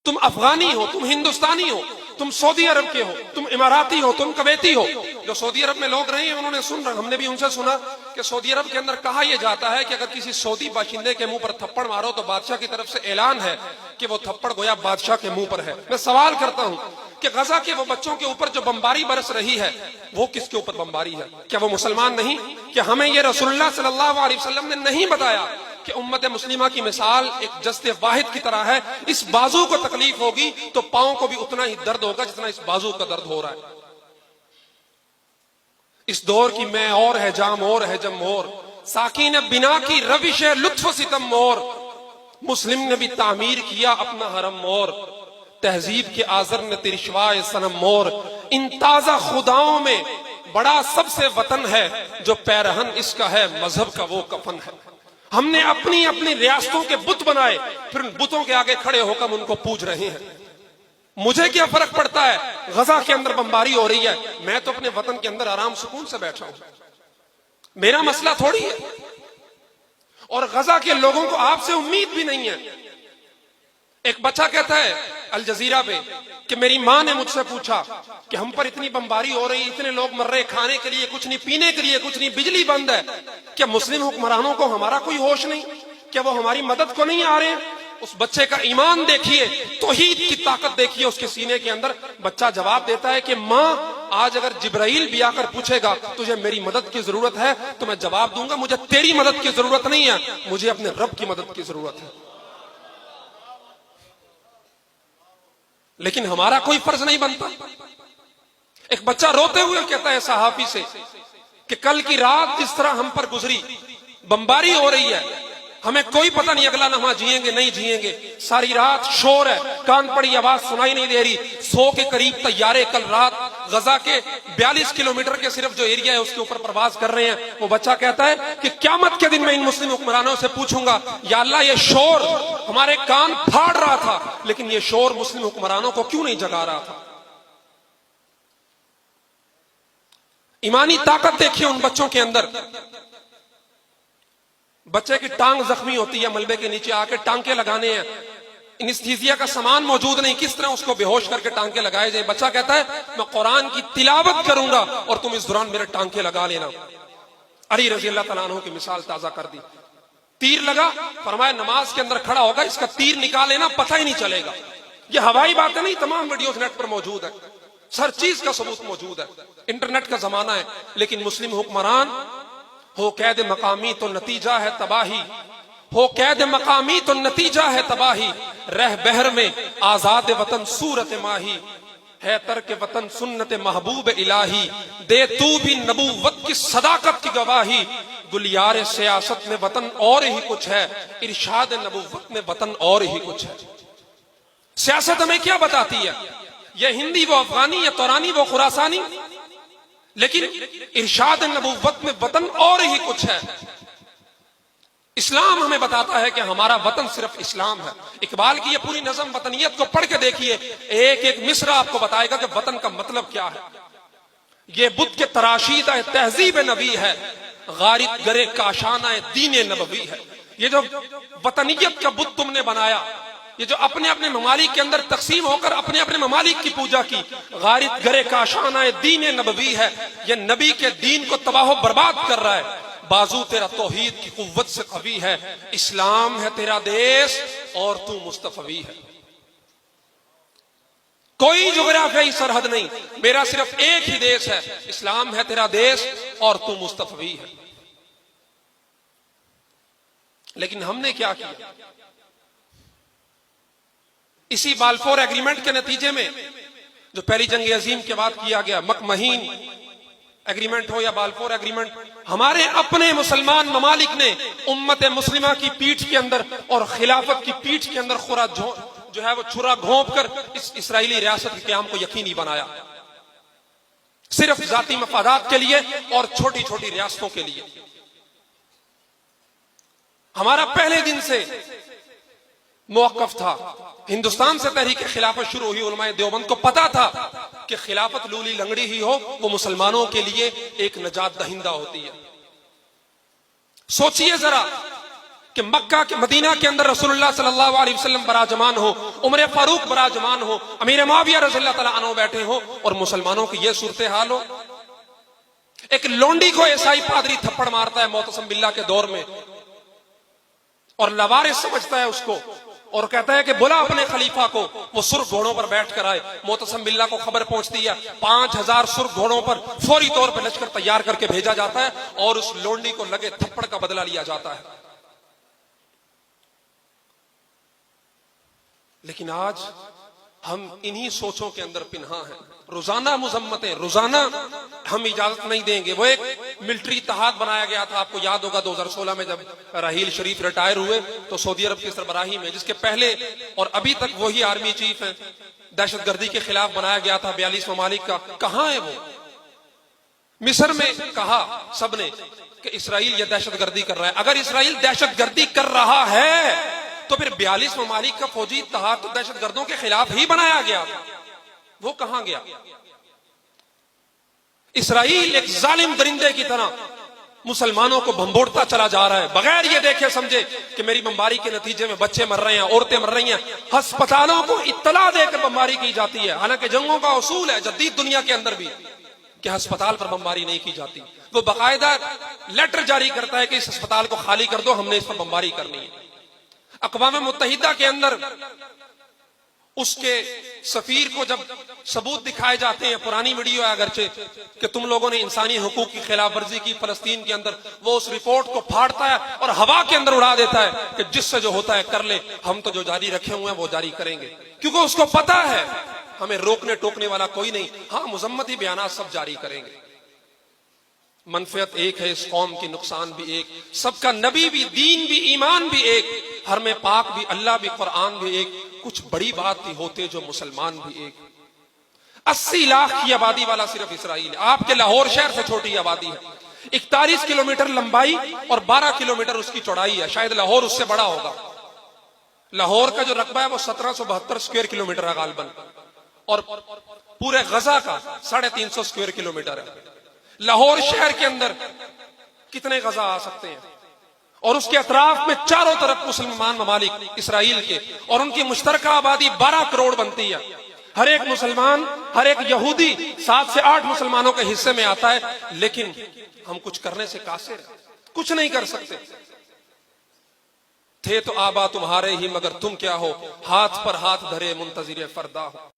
तुम अफगानी हो, तुम हिंदुस्तानी हो, तुम सऊदी अरब के हो, तुम इमाराती हो, तुम कवैती हो। जो सऊदी अरब में लोग रहे हैं उन्होंने हमने भी उनसे सुना कि सऊदी अरब के अंदर कहा यह जाता है कि अगर किसी सऊदी बाशिंदे के मुंह पर थप्पड़ मारो तो बादशाह की तरफ से ऐलान है कि वो थप्पड़ गोया बादशाह के मुंह पर है। मैं सवाल करता हूं कि गजा के वो बच्चों के ऊपर जो बमबारी बरस रही है वो किसके ऊपर बमबारी है? क्या वो मुसलमान नहीं? क्या हमें ये रसूलुल्लाह सल्लल्लाहु अलैहि वसल्लम ने नहीं बताया कि उम्मत मुस्लिमा की मिसाल एक जस्ते वाहिद की तरह है? इस बाजू को तकलीफ होगी तो पांव को भी उतना ही दर्द होगा जितना इस बाजू का दर्द हो रहा है। इस दौर की मैं और है जाम और है जम और, साकीन बिना की रविश है लुत्फ सितम और, मुस्लिम ने भी तामीर किया अपना हरम और, तहजीब के आजर ने तिरशवाए सनम और, इन ताजा खुदाओं में बड़ा सबसे वतन है जो पैरहन इसका है मजहब का वो कफन है। हमने अपनी अपनी रियासतों के बुत बनाए, फिर उन बुतों के आगे खड़े होकर उनको पूज रहे हैं। मुझे क्या फर्क पड़ता है? गजा के अंदर बमबारी हो रही है, मैं तो अपने वतन के अंदर आराम सुकून से बैठा हूं, मेरा मसला थोड़ी है। और गजा के लोगों को आपसे उम्मीद भी नहीं है। एक बच्चा कहता है अल जजीरा पे कि मेरी मां ने मुझसे पूछा कि हम पर इतनी बमबारी हो रही, इतने लोग मर रहे, खाने के लिए कुछ नहीं, पीने के लिए कुछ नहीं, बिजली बंद है, क्या मुस्लिम हुक्मरानों को हमारा कोई होश नहीं? क्या वो हमारी मदद को नहीं आ रहे हैं? उस बच्चे का ईमान देखिए, तौहीद की ताकत देखिए उसके सीने के अंदर। बच्चा जवाब देता है कि मां, आज अगर जिब्राइल भी आकर पूछेगा तुझे मेरी मदद की जरूरत है तो मैं जवाब दूंगा मुझे तेरी मदद की जरूरत नहीं है, मुझे अपने रब की मदद की जरूरत है। लेकिन हमारा कोई फर्ज नहीं बनता। एक बच्चा रोते हुए कहता है सहाफी से कि कल की रात जिस तरह हम पर गुजरी, बमबारी हो रही है, हमें कोई पता नहीं अगला लम्हा जिएंगे नहीं जिएंगे, सारी रात शोर है, कान पड़ी आवाज सुनाई नहीं दे रही, 100 के करीब तैयारे कल रात गजा के 42 किलोमीटर के सिर्फ जो एरिया है उसके ऊपर प्रवास कर रहे हैं। वो बच्चा कहता है कि क़यामत के दिन मैं इन मुस्लिम हुक्मरानों से पूछूंगा, या अल्लाह ये शोर हमारे कान फाड़ रहा था, लेकिन ये शोर मुस्लिम हुक्मरानों को क्यों नहीं जगा रहा था? ईमानी ताकत देखिए उन बच्चों के अंदर। बच्चे की टांग जख्मी होती है, मलबे के नीचे आके टांके लगाने हैं, एनेस्थीसिया का सामान मौजूद नहीं, किस तरह उसको बेहोश करके टांके लगाए जाए? बच्चा कहता है मैं कुरान की तिलावत करूंगा और तुम इस दौरान मेरे टांके लगा लेना। अली रजी अल्लाह तआला अन्हु की मिसाल ताजा कर दी। तीर लगा, फरमाया नमाज के अंदर खड़ा होगा, इसका तीर निकाले ना पता ही नहीं चलेगा। ये हवाई बातें नहीं, तमाम वीडियोस नेट पर मौजूद है, हर चीज का सबूत मौजूद है, इंटरनेट का जमाना है। लेकिन मुस्लिम हुक्मरान हो कैद मकामी तो नतीजा है तबाही, हो कैद मकामी तो नतीजा है तबाही, रह बहर में आजाद वतन सूरत माही, है तर्क वतन सुन्नत महबूब इलाही, दे तू भी नबूवत की सदाकत की गवाही, गुलियार सियासत में वतन और ही कुछ है, इरशाद नबूवत में वतन और ही कुछ है। सियासत हमें क्या बताती है? यह हिंदी वो अफगानी, या तौरानी वो खुरासानी, लेकिन इरशाद नबूवत में वतन और ही कुछ है। इस्लाम हमें बताता है कि हमारा वतन सिर्फ इस्लाम है। इकबाल की ये पूरी नज़म वतनियत को पढ़ के देखिए, एक एक मिसरा आपको बताएगा कि वतन का मतलब क्या है। ये बुत के तराशीदा तहजीब नबी है, गारिब गरे काशाना दीन नबवी है। ये जो वतनियत का बुत तुमने बनाया, ये जो अपने अपने ममालिक के अंदर तकसीम होकर अपने अपने ममालिक की पूजा की, गारिब गरे काशाना दीन नबवी है, ये नबी के दीन को तबाह बर्बाद कर रहा है। बाजू तेरा तौहीद की कुव्वत से कवी है, इस्लाम है तेरा देश और तू मुस्तफवी है। कोई जोग्राफियाई सरहद नहीं, मेरा सिर्फ एक ही देश है, इस्लाम है तेरा देश और तू मुस्तफवी है। लेकिन हमने क्या किया? इसी बाल्फोर एग्रीमेंट के नतीजे में, जो पहली जंग अजीम के बाद किया गया, मकमहीन एग्रीमेंट हो या बाल्फोर एग्रीमेंट, हमारे अपने मुसलमान ममालिक ने उम्मत मुस्लिमा की पीठ के अंदर और खिलाफत की पीठ के अंदर खुरा जो है वो छुरा घोंप कर इस इसराइली रियासत के क़याम को यकीनी बनाया, सिर्फ जाती मफादात के लिए और छोटी छोटी रियासतों के लिए। हमारा पहले दिन से मौक़िफ़ था, हिंदुस्तान से तहरीक खिलाफत शुरू हुई, उलमाए देवबंद को पता था कि खिलाफत लूली लंगड़ी ही हो, वो मुसलमानों के लिए एक नजात दहिंदा होती है। सोचिए जरा कि मक्का के मदीना के अंदर रसूलुल्लाह सल्लल्लाहु अलैहि वसल्लम बराजमान हो, उमर फारूक बराजमान हो, अमीर मुआविया रज़ियल्लाहु ताला अन्हु बैठे हो और मुसलमानों की ये सूरत हाल हो। एक लोंडी को ईसाई पादरी थप्पड़ मारता है मोतसम बिल्लाह के दौर में और लवारिस समझता है उसको और कहता है कि बुला अपने खलीफा को, वो सुर्ख घोड़ों पर बैठ कर आए। मोतसम बिल्लाह को खबर पहुंचती है, 5000 सुर्ख घोड़ों पर फौरी तौर पर लश्कर तैयार करके भेजा जाता है और उस लोंडी को लगे थप्पड़ का बदला लिया जाता है। लेकिन आज हम इन्हीं सोचों के अंदर पिन्हा हैं। रोजाना मुजम्मतें, रोजाना हम इजाजत नहीं देंगे। वो एक मिलिट्री इत्तेहाद बनाया गया था, आपको याद होगा 2016 में जब राहील शरीफ रिटायर हुए तो सऊदी अरब की सरबराही में, जिसके पहले और अभी तक वही आर्मी चीफ है, दहशतगर्दी के खिलाफ बनाया गया था 42 ममालिक का। कहां है वो? मिस्र में कहा सबने कि इसराइल ये दहशतगर्दी कर रहा है। अगर इसराइल दहशतगर्दी कर रहा है तो फिर 42 ममालिक का फौजी इत्तेहाद तो दहशतगर्दों के खिलाफ ही बनाया गया था। वो कहां गया? इसराइल एक जालिम दरिंदे की तरह मुसलमानों को भंबोड़ता चला जा रहा है, बगैर ये देखे समझे कि मेरी बमबारी के नतीजे में बच्चे मर रहे हैं, औरतें मर रही हैं। अस्पतालों को इत्तला देकर बमबारी की जाती है, हालांकि जंगों का उसूल है जदीद दुनिया के अंदर भी कि अस्पताल पर बमबारी नहीं की जाती। वो बाकायदा लेटर जारी करता है कि इस अस्पताल को खाली कर दो, हमने इस पर बमबारी करनी है। अक़वाम मुत्तहिदा के अंदर उसके सफीर को जब सबूत दिखाए जाते हैं, पुरानी वीडियो है अगरचे, कि तुम लोगों ने इंसानी हुकूक की खिलाफ वर्जी की फलस्तीन के अंदर, वो उस रिपोर्ट को फाड़ता है और हवा के अंदर उड़ा देता है कि जिससे जो होता है कर ले, हम तो जो जारी रखे हुए हैं वो जारी करेंगे। क्योंकि उसको पता है हमें रोकने टोकने वाला कोई नहीं। हाँ, मुजम्मती बयानात सब जारी करेंगे। मनफियत एक है इस कौम की, नुकसान भी एक, सबका नबी भी, दीन भी, ईमान भी एक, हरम पाक भी, अल्लाह भी, कुरान भी एक। कुछ बड़ी बात भी होते जो मुसलमान भी एक। 80 लाख की आबादी वाला सिर्फ इसराइल है। आपके लाहौर शहर से छोटी आबादी है। 41 किलोमीटर लंबाई और 12 किलोमीटर उसकी चौड़ाई है। शायद लाहौर उससे बड़ा होगा। लाहौर का जो रकबा है वो 1772 स्क्वायर किलोमीटर है गालबन, और पूरे गजा का 350 स्क्वायर किलोमीटर है। लाहौर शहर के अंदर कितने गजा आ सकते हैं? और उसके अतराफ में चारों तरफ मुसलमान ममालिक इसराइल के, और उनकी मुश्तरका आबादी 12 करोड़ बनती है। हर एक मुसलमान, हर एक यहूदी 7 से 8 मुसलमानों के हिस्से में आता है। लेकिन हम कुछ करने से कासिर, कुछ नहीं कर सकते। थे तो आबा तुम्हारे ही, मगर तुम क्या हो, हाथ पर हाथ धरे मुंतजिर फरदा हो।